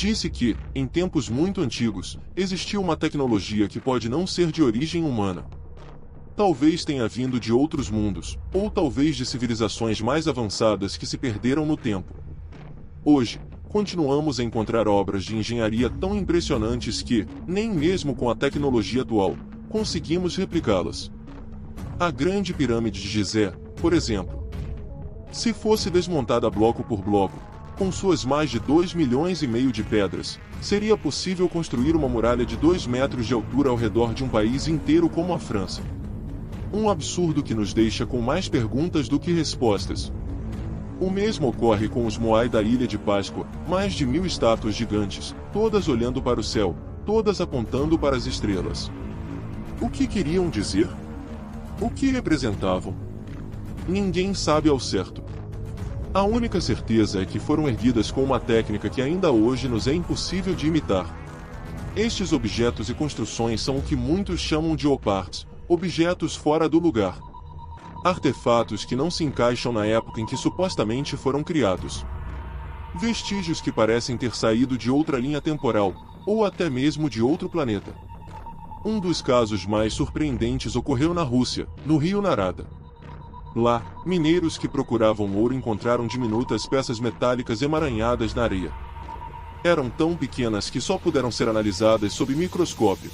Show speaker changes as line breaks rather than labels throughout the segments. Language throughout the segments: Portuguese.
disse que, em tempos muito antigos, existia uma tecnologia que pode não ser de origem humana. Talvez tenha vindo de outros mundos, ou talvez de civilizações mais avançadas que se perderam no tempo. Hoje, continuamos a encontrar obras de engenharia tão impressionantes que, nem mesmo com a tecnologia atual, conseguimos replicá-las. A Grande Pirâmide de Gizé, por exemplo. Se fosse desmontada bloco por bloco, com suas mais de 2,5 milhões de pedras, seria possível construir uma muralha de 2 metros de altura ao redor de um país inteiro como a França. Um absurdo que nos deixa com mais perguntas do que respostas. O mesmo ocorre com os Moai da Ilha de Páscoa, mais de 1.000 estátuas gigantes, todas olhando para o céu, todas apontando para as estrelas. O que queriam dizer? O que representavam? Ninguém sabe ao certo. A única certeza é que foram erguidas com uma técnica que ainda hoje nos é impossível de imitar. Estes objetos e construções são o que muitos chamam de oparts, objetos fora do lugar. Artefatos que não se encaixam na época em que supostamente foram criados. Vestígios que parecem ter saído de outra linha temporal, ou até mesmo de outro planeta. Um dos casos mais surpreendentes ocorreu na Rússia, no rio Narada. Lá, mineiros que procuravam ouro encontraram diminutas peças metálicas emaranhadas na areia. Eram tão pequenas que só puderam ser analisadas sob microscópio.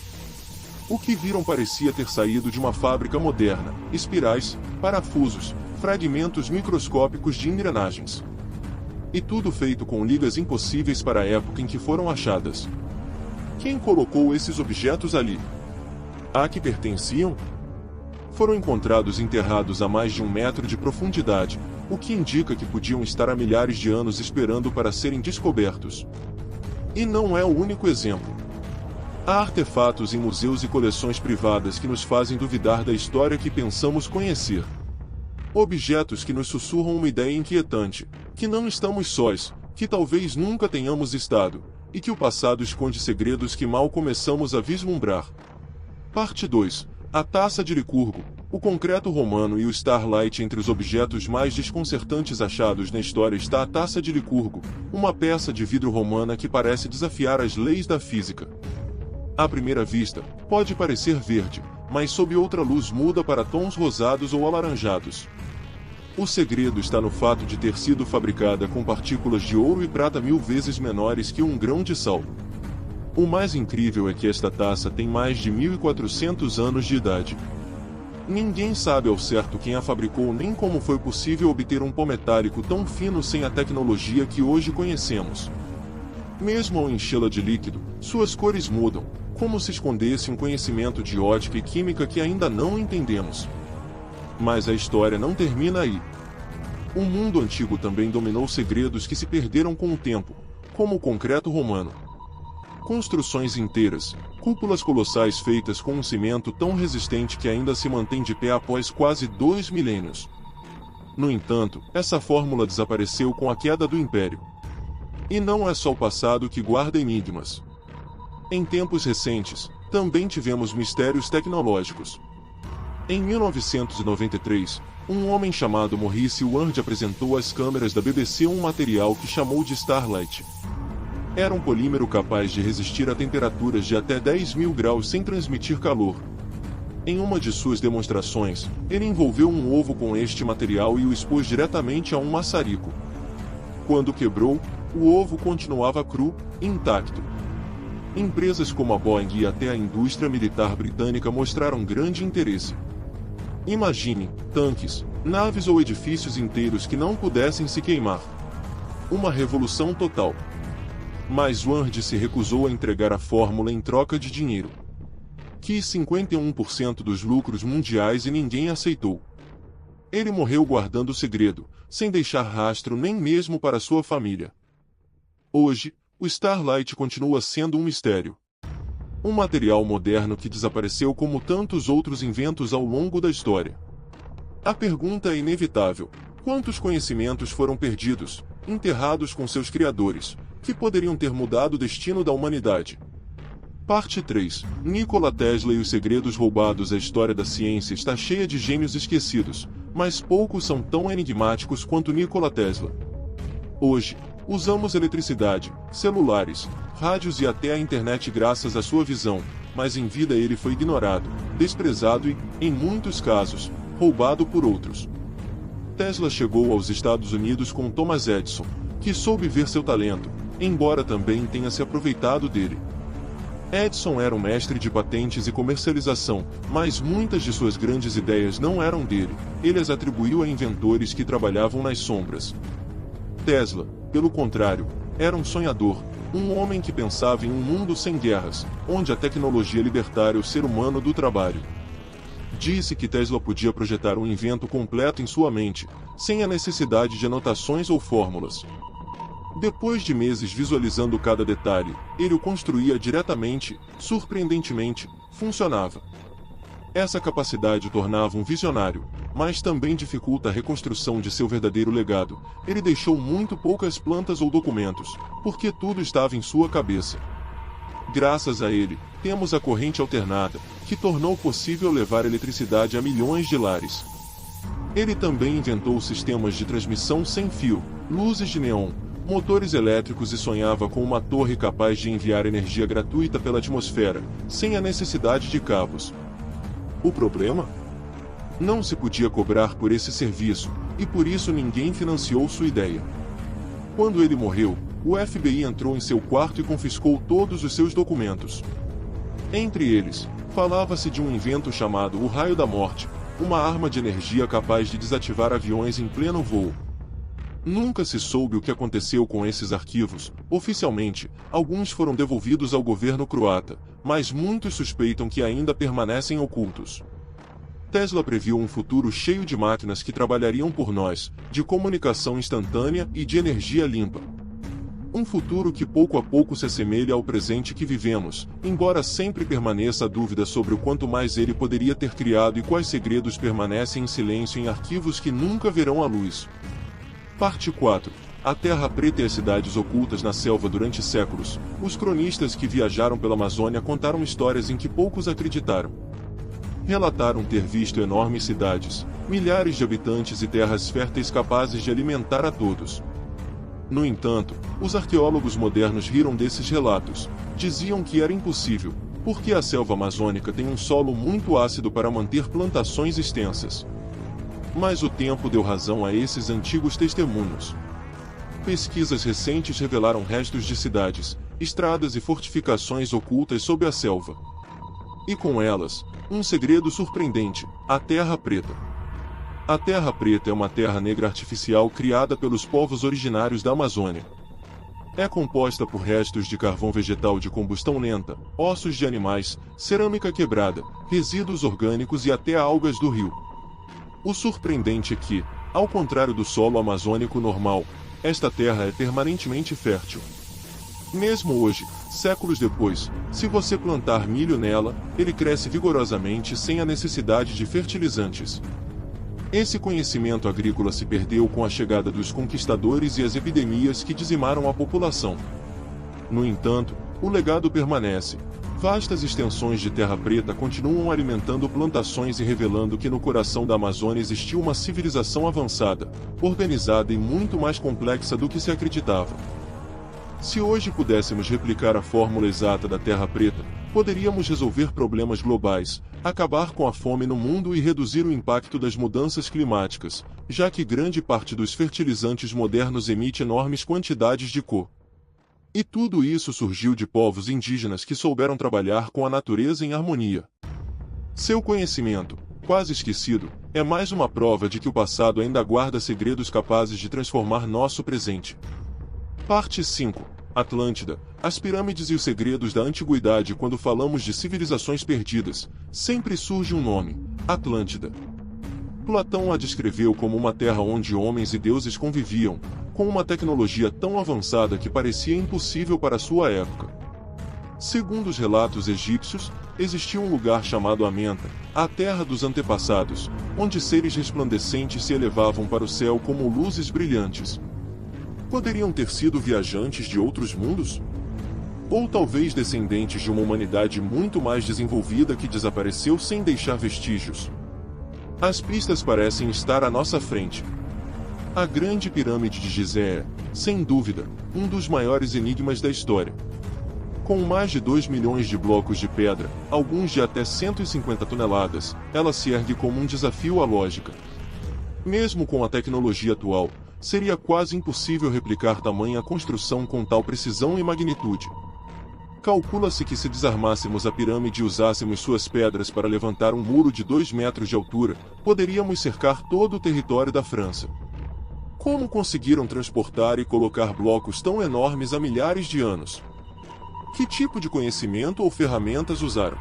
O que viram parecia ter saído de uma fábrica moderna: espirais, parafusos, fragmentos microscópicos de engrenagens. E tudo feito com ligas impossíveis para a época em que foram achadas. Quem colocou esses objetos ali? A que pertenciam? Foram encontrados enterrados a mais de 1 metro de profundidade, o que indica que podiam estar há milhares de anos esperando para serem descobertos. E não é o único exemplo. Há artefatos em museus e coleções privadas que nos fazem duvidar da história que pensamos conhecer. Objetos que nos sussurram uma ideia inquietante, que não estamos sós, que talvez nunca tenhamos estado, e que o passado esconde segredos que mal começamos a vislumbrar. Parte 2. A Taça de Licurgo, o concreto romano e o Starlight. Entre os objetos mais desconcertantes achados na história está a Taça de Licurgo, uma peça de vidro romana que parece desafiar as leis da física. À primeira vista, pode parecer verde, mas sob outra luz muda para tons rosados ou alaranjados. O segredo está no fato de ter sido fabricada com partículas de ouro e prata 1000 vezes menores que um grão de sal. O mais incrível é que esta taça tem mais de 1.400 anos de idade. Ninguém sabe ao certo quem a fabricou nem como foi possível obter um pó metálico tão fino sem a tecnologia que hoje conhecemos. Mesmo ao enchê-la de líquido, suas cores mudam, como se escondesse um conhecimento de ótica e química que ainda não entendemos. Mas a história não termina aí. O mundo antigo também dominou segredos que se perderam com o tempo, como o concreto romano. Construções inteiras, cúpulas colossais feitas com um cimento tão resistente que ainda se mantém de pé após quase 2 milênios. No entanto, essa fórmula desapareceu com a queda do Império. E não é só o passado que guarda enigmas. Em tempos recentes, também tivemos mistérios tecnológicos. Em 1993, um homem chamado Maurice Ward apresentou às câmeras da BBC um material que chamou de Starlight. Era um polímero capaz de resistir a temperaturas de até 10.000 graus sem transmitir calor. Em uma de suas demonstrações, ele envolveu um ovo com este material e o expôs diretamente a um maçarico. Quando quebrou, o ovo continuava cru, intacto. Empresas como a Boeing e até a indústria militar britânica mostraram grande interesse. Imagine, tanques, naves ou edifícios inteiros que não pudessem se queimar. Uma revolução total. Mas Ward se recusou a entregar a fórmula em troca de dinheiro. Quis 51% dos lucros mundiais e ninguém aceitou. Ele morreu guardando o segredo, sem deixar rastro nem mesmo para sua família. Hoje, o Starlight continua sendo um mistério. Um material moderno que desapareceu como tantos outros inventos ao longo da história. A pergunta é inevitável: quantos conhecimentos foram perdidos, enterrados com seus criadores, que poderiam ter mudado o destino da humanidade? Parte 3. Nikola Tesla e os segredos roubados. A história da ciência está cheia de gênios esquecidos, mas poucos são tão enigmáticos quanto Nikola Tesla. Hoje, Usamos eletricidade, celulares, rádios e até a internet graças à sua visão, mas em vida ele foi ignorado, desprezado e, em muitos casos, roubado por outros. Tesla chegou aos Estados Unidos com Thomas Edison, que soube ver seu talento, embora também tenha se aproveitado dele. Edison era um mestre de patentes e comercialização, mas muitas de suas grandes ideias não eram dele, ele as atribuiu a inventores que trabalhavam nas sombras. Tesla, pelo contrário, era um sonhador, um homem que pensava em um mundo sem guerras, onde a tecnologia libertaria o ser humano do trabalho. Disse que Tesla podia projetar um invento completo em sua mente, sem a necessidade de anotações ou fórmulas. Depois de meses visualizando cada detalhe, ele o construía diretamente, surpreendentemente, funcionava. Essa capacidade o tornava um visionário, mas também dificulta a reconstrução de seu verdadeiro legado. Ele deixou muito poucas plantas ou documentos, porque tudo estava em sua cabeça. Graças a ele, temos a corrente alternada, que tornou possível levar eletricidade a milhões de lares. Ele também inventou sistemas de transmissão sem fio, luzes de neon, motores elétricos e sonhava com uma torre capaz de enviar energia gratuita pela atmosfera, sem a necessidade de cabos. O problema? Não se podia cobrar por esse serviço, e por isso ninguém financiou sua ideia. Quando ele morreu, o FBI entrou em seu quarto e confiscou todos os seus documentos. Entre eles, falava-se de um invento chamado o Raio da Morte, uma arma de energia capaz de desativar aviões em pleno voo. Nunca se soube o que aconteceu com esses arquivos. Oficialmente, alguns foram devolvidos ao governo croata, mas muitos suspeitam que ainda permanecem ocultos. Tesla previu um futuro cheio de máquinas que trabalhariam por nós, de comunicação instantânea e de energia limpa. Um futuro que pouco a pouco se assemelha ao presente que vivemos, embora sempre permaneça a dúvida sobre o quanto mais ele poderia ter criado e quais segredos permanecem em silêncio em arquivos que nunca verão a luz. Parte 4. A Terra Preta e as cidades ocultas na selva durante séculos. Os cronistas que viajaram pela Amazônia contaram histórias em que poucos acreditaram. Relataram ter visto enormes cidades, milhares de habitantes e terras férteis capazes de alimentar a todos. No entanto, os arqueólogos modernos riram desses relatos. Diziam que era impossível, porque a selva amazônica tem um solo muito ácido para manter plantações extensas. Mas o tempo deu razão a esses antigos testemunhos. Pesquisas recentes revelaram restos de cidades, estradas e fortificações ocultas sob a selva. E com elas, um segredo surpreendente: a Terra Preta. A Terra Preta é uma terra negra artificial criada pelos povos originários da Amazônia. É composta por restos de carvão vegetal de combustão lenta, ossos de animais, cerâmica quebrada, resíduos orgânicos e até algas do rio. O surpreendente é que, ao contrário do solo amazônico normal, esta terra é permanentemente fértil. Mesmo hoje, séculos depois, se você plantar milho nela, ele cresce vigorosamente sem a necessidade de fertilizantes. Esse conhecimento agrícola se perdeu com a chegada dos conquistadores e as epidemias que dizimaram a população. No entanto, o legado permanece. Vastas extensões de terra preta continuam alimentando plantações e revelando que no coração da Amazônia existiu uma civilização avançada, organizada e muito mais complexa do que se acreditava. Se hoje pudéssemos replicar a fórmula exata da Terra Preta, poderíamos resolver problemas globais, acabar com a fome no mundo e reduzir o impacto das mudanças climáticas, já que grande parte dos fertilizantes modernos emite enormes quantidades de CO. E tudo isso surgiu de povos indígenas que souberam trabalhar com a natureza em harmonia. Seu conhecimento, quase esquecido, é mais uma prova de que o passado ainda guarda segredos capazes de transformar nosso presente. Parte 5. Atlântida, as pirâmides e os segredos da antiguidade. Quando falamos de civilizações perdidas, sempre surge um nome: Atlântida. Platão a descreveu como uma terra onde homens e deuses conviviam, com uma tecnologia tão avançada que parecia impossível para sua época. Segundo os relatos egípcios, existia um lugar chamado Amenta, a terra dos antepassados, onde seres resplandecentes se elevavam para o céu como luzes brilhantes. Poderiam ter sido viajantes de outros mundos? Ou talvez descendentes de uma humanidade muito mais desenvolvida que desapareceu sem deixar vestígios? As pistas parecem estar à nossa frente. A Grande Pirâmide de Gizé é, sem dúvida, um dos maiores enigmas da história. Com mais de 2 milhões de blocos de pedra, alguns de até 150 toneladas, ela se ergue como um desafio à lógica. Mesmo com a tecnologia atual, seria quase impossível replicar tamanha construção com tal precisão e magnitude. Calcula-se que se desarmássemos a pirâmide e usássemos suas pedras para levantar um muro de 2 metros de altura, poderíamos cercar todo o território da França. Como conseguiram transportar e colocar blocos tão enormes há milhares de anos? Que tipo de conhecimento ou ferramentas usaram?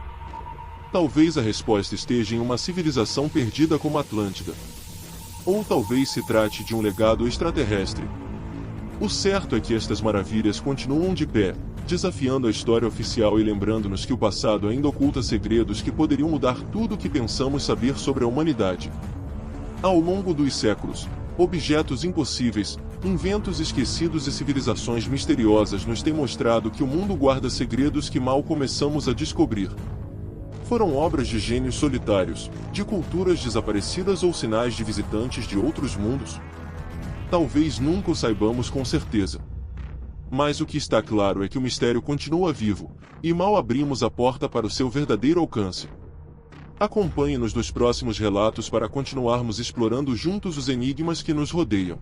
Talvez a resposta esteja em uma civilização perdida como a Atlântida. Ou talvez se trate de um legado extraterrestre. O certo é que estas maravilhas continuam de pé, desafiando a história oficial e lembrando-nos que o passado ainda oculta segredos que poderiam mudar tudo o que pensamos saber sobre a humanidade. Ao longo dos séculos, objetos impossíveis, inventos esquecidos e civilizações misteriosas nos têm mostrado que o mundo guarda segredos que mal começamos a descobrir. Foram obras de gênios solitários, de culturas desaparecidas ou sinais de visitantes de outros mundos? Talvez nunca o saibamos com certeza. Mas o que está claro é que o mistério continua vivo, e mal abrimos a porta para o seu verdadeiro alcance. Acompanhe-nos nos próximos relatos para continuarmos explorando juntos os enigmas que nos rodeiam.